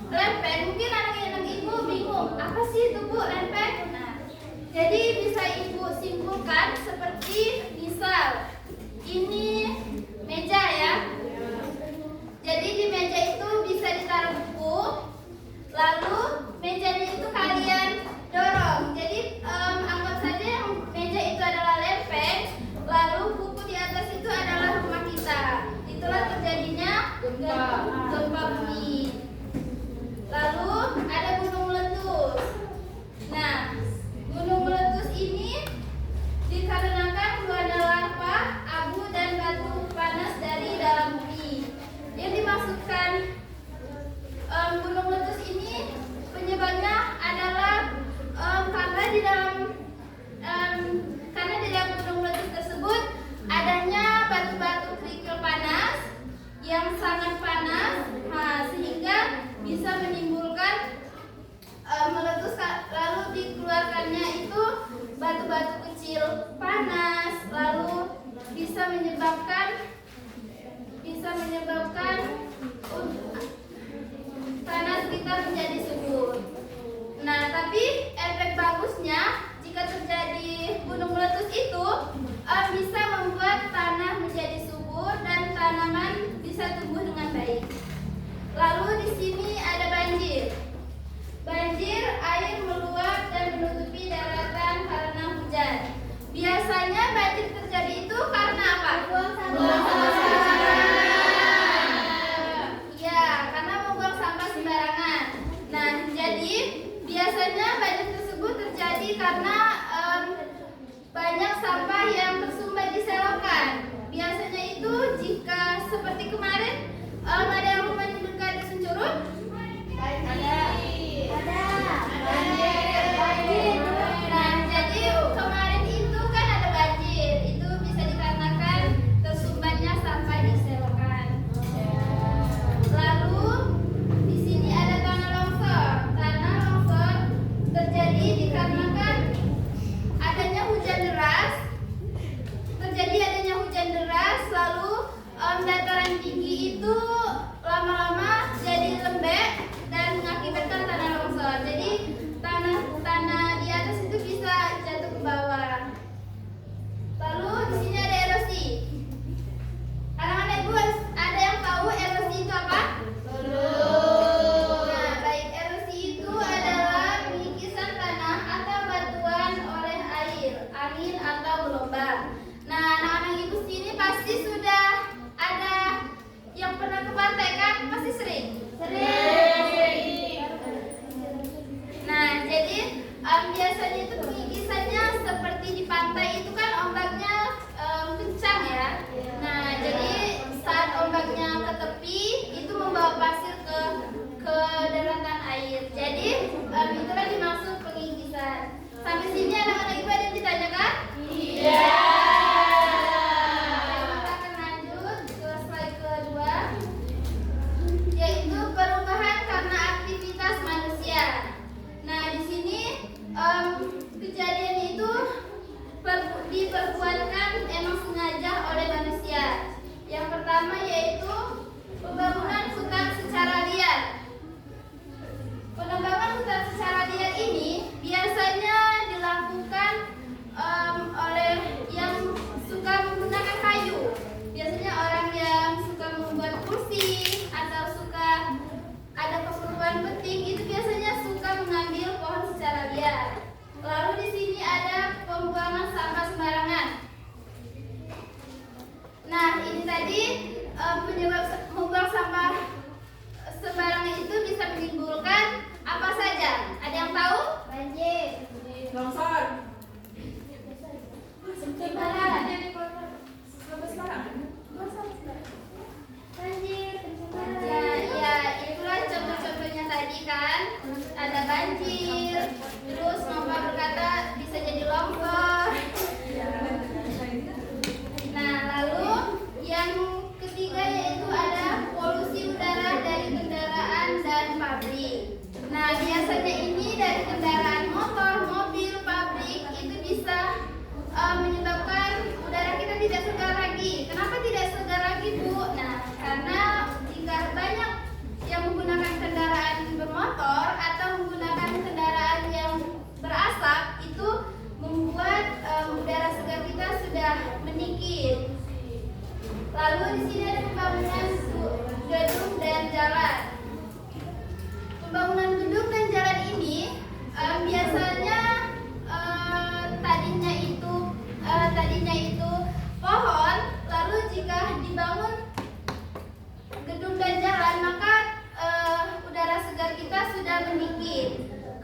lempeng, mungkin anak-anak ibu bingung, apa sih itu Bu lempeng? Nah, jadi bisa ibu simpulkan seperti misal ini meja ya. Jadi di meja itu bisa ditaruh buku, lalu mejanya itu kalian dorong. Jadi anggap saja yang meja itu adalah lempeng, lalu buku di atas itu adalah rumah kita. Itulah terjadinya gempa bumi. Lalu ada gunung meletus. Nah, gunung meletus ini dikarenakan keluarnya lava, abu dan batu panas dari dalam bumi. Yang dimaksudkan gunung meletus ini penyebabnya adalah karena di dalam gunung meletus tersebut adanya batu-batu kerikil panas yang sangat panas, sehingga bisa menimbulkan meletus, lalu dikeluarkannya itu batu-batu kecil panas, lalu bisa menyebabkan tanah kita menjadi subur. Nah, tapi efek bagusnya jika terjadi gunung meletus itu bisa membuat tanah menjadi subur dan tanaman bisa tumbuh dengan baik. Lalu di sini ada banjir. Banjir, air meluap dan menutupi daratan karena hujan. Biasanya banjir terjadi itu karena apa? Buang sampah. Ya, karena membuang sampah sembarangan. Nah, jadi biasanya banjir tersebut terjadi karena banyak sampah yang tersumbat di selokan. Biasanya itu jika seperti kemarin ada yang rumah di dekat Dusun Curug? Banjir. Nah, jadi kemarin itu kan ada banjir. Itu bisa dikarenakan tersumbatnya sampah di selokan. Lalu di sini ada tanah longsor. Tanah longsor terjadi dikarenakan adanya hujan deras. Lalu dataran tinggi itu lama-lama jadi lembek dan mengakibatkan tanah longsor. Jadi tanah di atas itu bisa jatuh ke bawah. Lalu di sini ada erosi. Anak-anak ibu ada yang tahu erosi itu apa? Nah, baik, erosi itu adalah pengikisan tanah atau batuan oleh air, angin atau gelombang. Nah, anak-anak ibu sini pasti sudah ada yang pernah ke pantai kan? Pasti sering? Nah, jadi biasanya itu pengikisannya seperti di pantai itu kan ombaknya kencang ya. Nah, jadi saat ombaknya ke tepi itu membawa pasir ke daratan air. Jadi itulah dimaksud pengikisan. Sampai sini anak-anak ibu ada yang ditanyakan? Iya. Kita akan lanjut ke slide kedua, yaitu perubahan karena aktivitas manusia. Nah, di sini kejadian itu diperbuatkan emang sengaja oleh manusia. Yang pertama yaitu pembangunan hutan secara liar. Penebangan hutan secara liar ini biasanya dilakukan oleh yang suka menggunakan kayu. Biasanya orang yang suka membuat kursi atau suka ada keperluan penting itu biasanya suka mengambil pohon secara liar. Lalu di sini ada pembuangan sampah sembarangan. Nah, ini tadi penyebab membuang sampah sembarangan itu bisa menimbulkan apa saja? Ada yang tahu? Banjir, Longsor. Ya, itulah contoh-contohnya tadi kan. Ada banjir, terus mama berkata bisa jadi longsor. Nah, lalu yang ketiga yaitu ada polusi udara dari kendaraan dan pabrik. Nah, biasanya ini dari kendaraan motor, mobil, pabrik itu bisa menyebabkan udara kita tidak segar lagi. Kenapa tidak segar lagi, Bu? Nah, karena jika banyak yang menggunakan kendaraan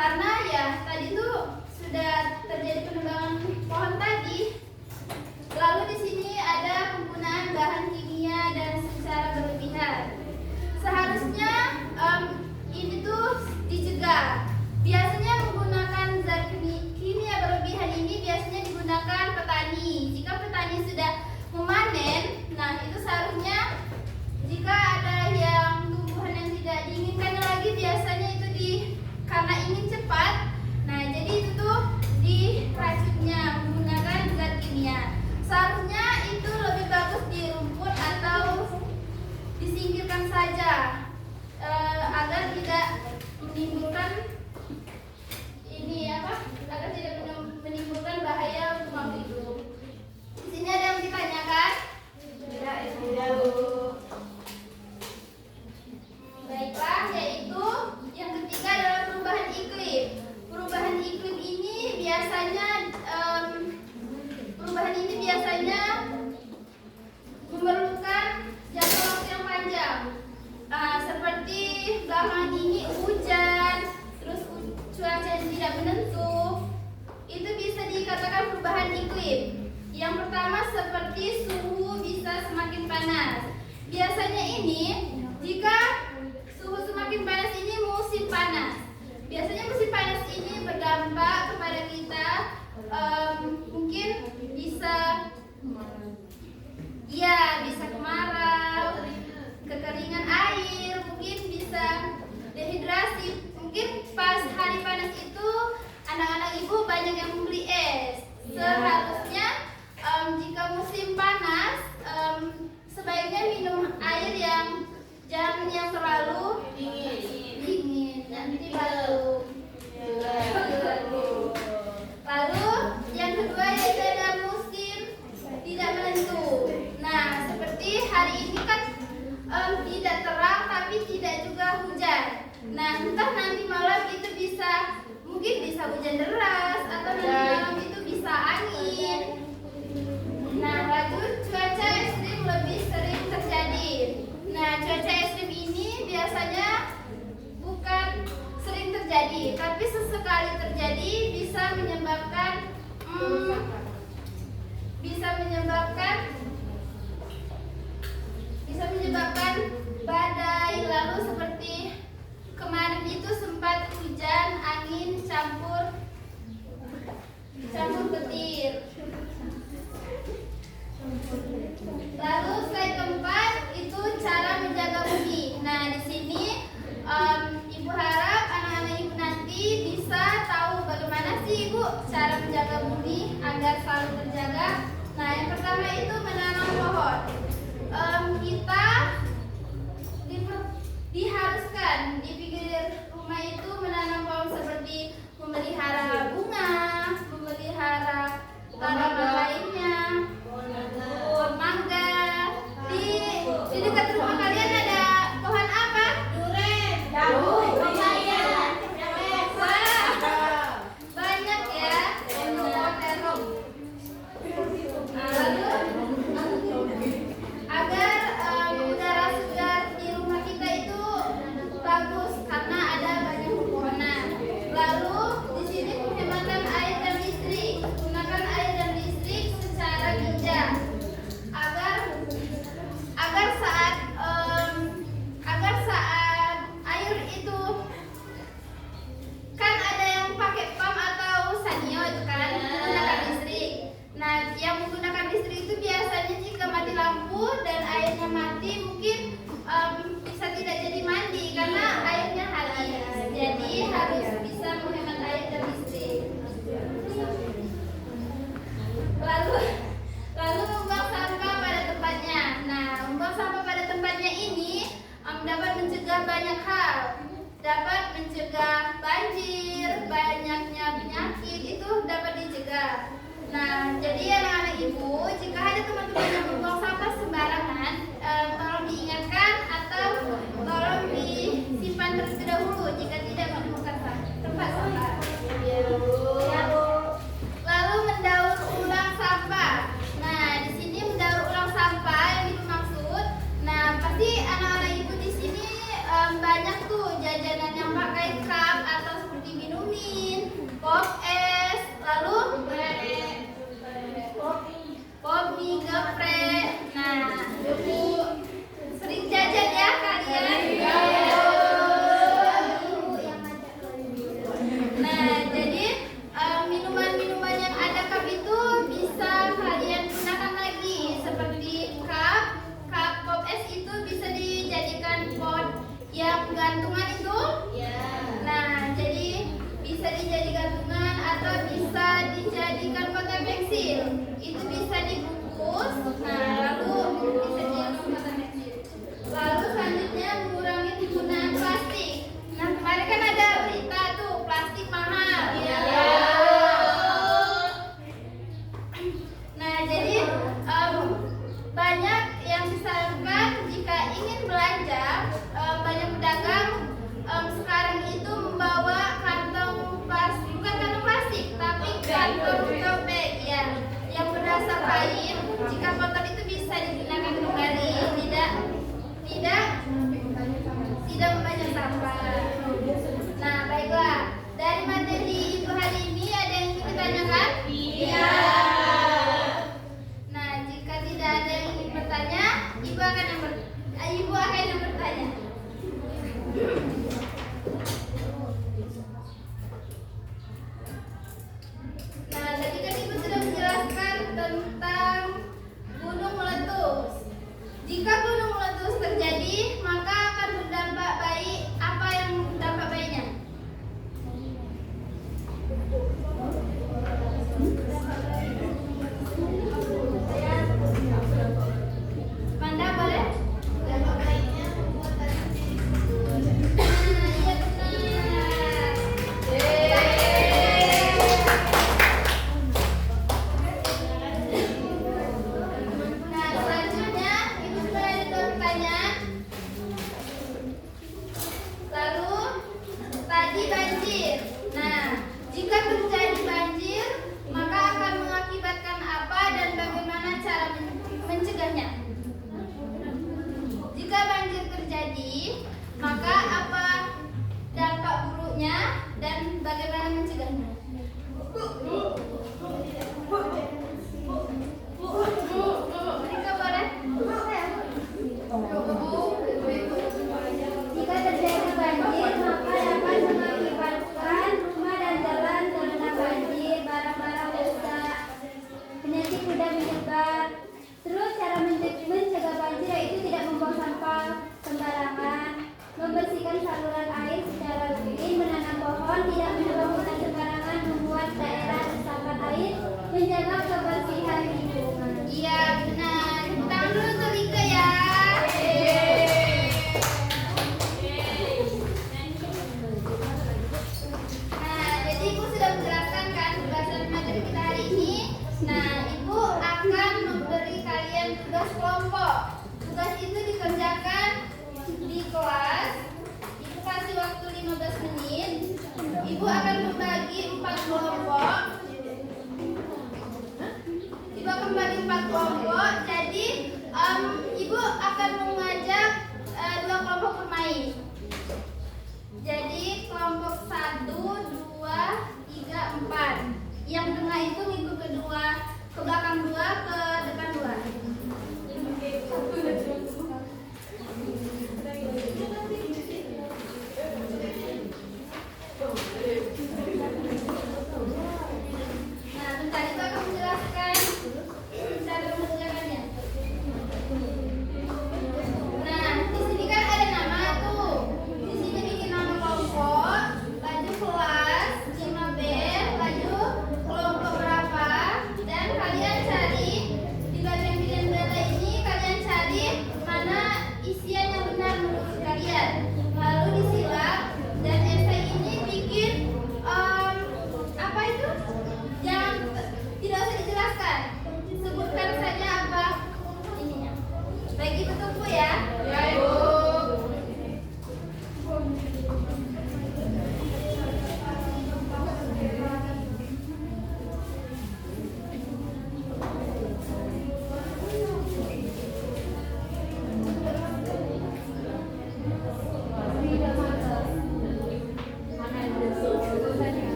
karena ya tadi tuh sudah terjadi penebangan pohon tadi. Lalu di sini ada penggunaan bahan kimia dan secara berlebihan. Seharusnya ini tuh dicegah. Biasanya menggunakan zat kimia berlebihan ini biasanya digunakan petani. Jika petani sudah memanen, nah itu seharusnya jika ada yang tumbuhan yang tidak diinginkan lagi, biasanya itu karena ingin cepat. Nah, jadi itu tuh diracunnya menggunakan zat kimia. Seharusnya itu lebih bagus di rumput atau disingkirkan saja agar tidak menimbulkan agar tidak menimbulkan bahaya untuk makhluk hidup. Di sini ada yang ditanyakan? Tidak. Baiklah, yaitu yang ketiga adalah perubahan iklim. Perubahan iklim ini biasanya memerlukan jangka waktu yang panjang. Seperti belakangan ini hujan, terus cuaca yang tidak menentu. Itu bisa dikatakan perubahan iklim. Yang pertama seperti suhu bisa semakin panas. Biasanya ini jika suhu semakin panas ini musim panas. Biasanya musim panas ini berdampak kepada kita, mungkin bisa kemarau, kekeringan air, mungkin bisa dehidrasi. Mungkin pas hari panas itu anak-anak ibu banyak yang membeli es. Seharusnya jika musim panas sebaiknya minum air jangan yang terlalu dingin, nanti baru. Lalu yang kedua yaitu ada musim tidak menentu. Nah, seperti hari ini kan tidak terang tapi tidak juga hujan. Nah, entah nanti malam itu mungkin bisa hujan deras atau nanti malam itu bisa angin. Nah, lalu cuaca ekstrim lebih sering terjadi. Nah, cuaca ekstrim ini biasanya bukan sering terjadi, tapi sesekali terjadi bisa menyebabkan badai. Lalu seperti kemarin itu sempat hujan angin campur petir. Lalu slide keempat itu cara menjaga bumi. Nah, di sini ibu harap anak-anak ibu nanti bisa tahu bagaimana sih ibu cara menjaga bumi agar selalu terjaga. Nah, yang pertama itu menanam pohon. Kita diharuskan di pinggir rumah itu menanam pohon seperti memelihara bunga, memelihara tanaman lainnya. Pohon mangga. Di dekat rumah kalian ada pohon apa? Durian. Banyak ya. Agar udara segar di rumah kita itu bagus karena ada banyak pepohonan. Lalu di sini penghematan air dan listrik. Gunakan air dan listrik secara bijak agar saat air itu kan ada yang pakai pam atau sanyo itu kan menggunakan listrik. Nah, yang menggunakan listrik itu biasanya jika mati lampu dan airnya mati mungkin bisa tidak jadi mandi karena airnya habis. Jadi harus bisa menghemat air dan listrik. Lalu membuang sampah pada tempatnya. Nah, membuang sampah pada tempatnya ini dapat mencegah banyak hal. Dapat mencegah banjir, banyaknya penyakit itu dapat dicegah. Nah, jadi anak-anak ibu, jika ada teman-teman yang membuang sampah sembarangan, tolong diingatkan atau tolong disimpan terlebih dahulu jika tidak menemukan tempat sampah. Lalu mendaur ulang sampah. Nah, di sini mendaur ulang sampah yang dimaksud. Nah, pasti anak-anak ibu di sini banyak tuh jajanan yang pakai cup atau seperti minum Nah, sering jajan ya kalian? Nah, jadi minuman-minuman yang ada cup itu bisa kalian gunakan lagi, seperti cup pop es itu bisa dijadikan pot yang gantungan itu. Nah, jadi bisa dijadi gantungan atau bisa dijadikan kotak pensil. Itu bisa dibungkus. Nah, lalu bisa dijadikan kotak pensil. Lalu selanjutnya mengurangi penggunaan plastik. Nah, kemarin kan ada berita tuh plastik mahal. Nah, jadi banyak yang disarankan jika ingin belanja, banyak pedagang sekarang itu membawa kantong plastik, bukan kantong plastik, tapi kantong tote bag ya, yang berasal kain. Jika kotor itu bisa digunakan kembali, tidak membanyak sampah. Nah, baiklah, dari materi Ibu hari ini ada yang ingin ditanyakan? Iya. Nah, jika tidak ada yang ingin bertanya, Ibu akan yang bertanya. Nah, tadi kan Ibu sudah menjelaskan tentang gunung meletus. Jika gunung meletus terjadi, maka akan berdampak baik. Apa yang dampak baiknya? Manda boleh? Dampak baiknya pembuatan iya benar. Nah, selanjutnya Ibu sudah ada dua pertanyaan. Lalu tadi banjir. Nah, jika terjadi banjir, maka akan mengakibatkan apa dan bagaimana cara mencegahnya? Jika banjir terjadi, maka apa dampak buruknya dan bagaimana mencegahnya? Mereka boleh? Jika terjadi banjir, maka dapat mengakibatkan rumah dan jalan terendam banjir, barang-barang rusak, penyakit mudah menyebar. Terus cara mencegah banjir yaitu tidak membuang sampah sembarangan, membersihkan saluran air secara rutin, menanam pohon, tidak menebang hutan sembarangan, membuat daerah resapan air, menjaga kebersihan lingkungan. Iya benar. Tepuk tangan dulu untuk Rika ya. Nah, jadi Ibu sudah menjelaskan kan pembahasan materi kita hari ini. Nah, Ibu akan memberi kalian tugas kelompok. Tugas itu dikerjakan di kelas. Ibu kasih waktu 15 menit. Ibu akan membagi 4 kelompok. Ibu akan membagi 4 kelompok. Jadi Ibu akan mengajak 2 kelompok bermain. Jadi kelompok 1, 2, 3, 4. Yang tengah itu ngikut kedua, ke belakang 2, ke depan 2. Nah, bentar itu akan menjelaskan cara mengerjakannya. Nah, di sini kan ada nama tuh. Di sini bikin nama kelompok, laju kelas 5B, laju kelompok berapa, dan kalian cari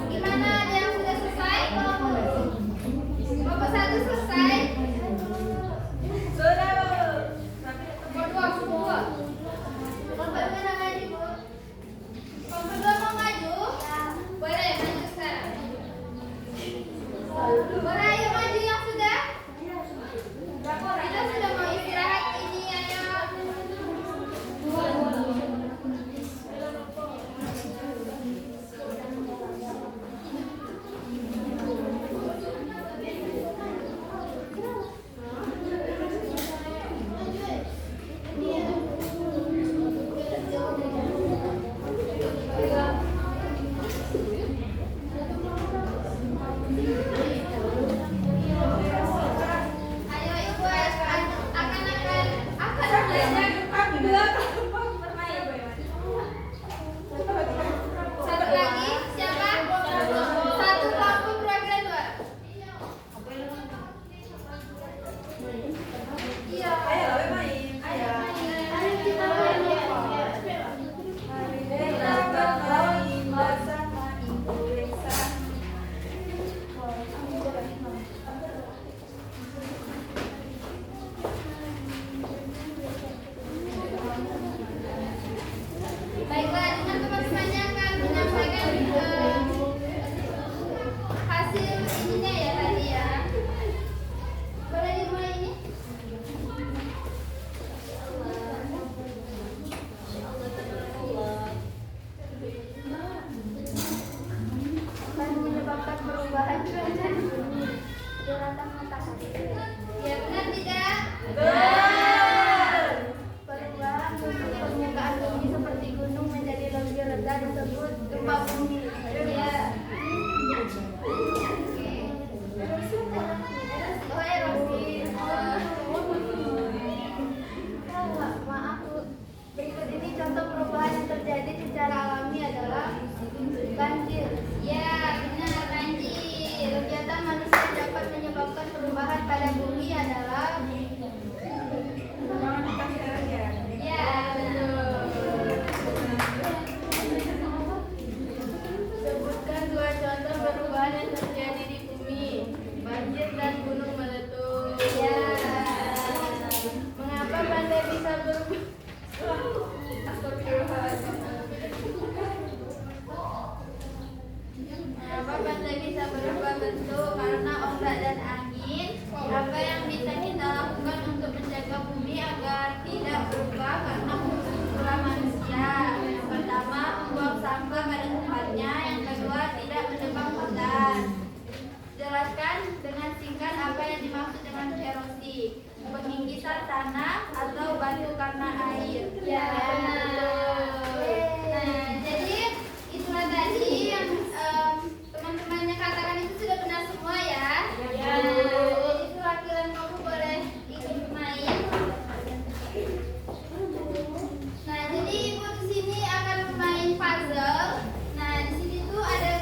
Gimana, ada yang sudah selesai? Kelompok 1 selesai? Kelompok 2 Kelompok 2 nak maju, Bu? Kelompok 2 mau maju? Boleh, maju sekarang. Boleh, ayo maju yang sudah? Kita sudah mau istirahat ini, ayo. Ayo Ibu akan belajar. Satu lagi, siapa? Satu kelompok perwakilan 2. Iya. Ayo kita main ya. Baiklah, dengan teman-temannya akan menyampaikan hasil ininya ya tadi ya. Boleh dimulai ini? Akan menyebabkan perubahan cuaca di bumi. Daratan matahari. Ya benar tidak? Perubahan bentuk permukaan bumi seperti gunung menjadi lebih rendah disebut gempa bumi. Ya. Oh, erosi. Maaf Bu. Berikut ini contoh perubahan yang terjadi secara alami adalah banjir. Ya, benar banjir. Kegiatan manusia yang dapat menyebabkan perubahan pada bumi adalah Ya, betul. sebutkan 2 contoh perubahan yang terjadi di bumi, banjir dan gunung meletus. Ya. Mengapa pantai bisa berubah? Mengapa pantai bisa berubah bentuk? Karena ombak dan angin. Apa yang bisa kita lakukan untuk menjaga bumi agar tidak berubah karena ulah manusia? Pertama, membuang sampah pada tempatnya. Yang kedua, tidak menebang hutan. Jelaskan dengan singkat apa yang dimaksud dengan erosi. Penginggisan tanah atau batu karena air. Ya, benar. Nah, jadi itulah tadi yang teman-temannya katakan itu sudah benar semua ya. Ya. Jadi perwakilan kamu boleh ikut bermain. Nah, jadi Ibu di sini akan bermain puzzle. Nah, di sini tuh ada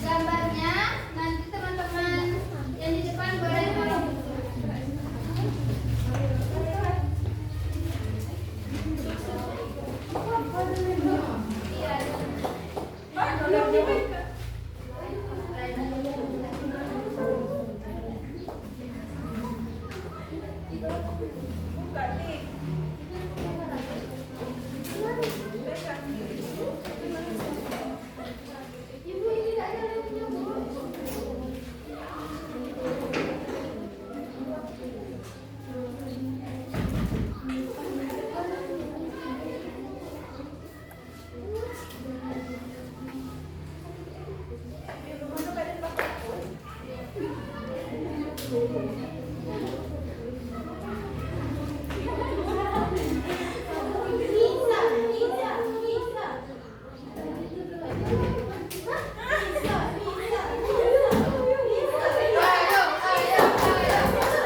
gambarnya. Nanti teman-teman yang di depan boleh Ayo, ayo, ayo.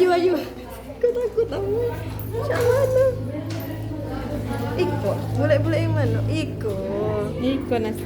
maju. Aku takut kamu. Macam mana? Iko, boleh yang mana? Iko nas.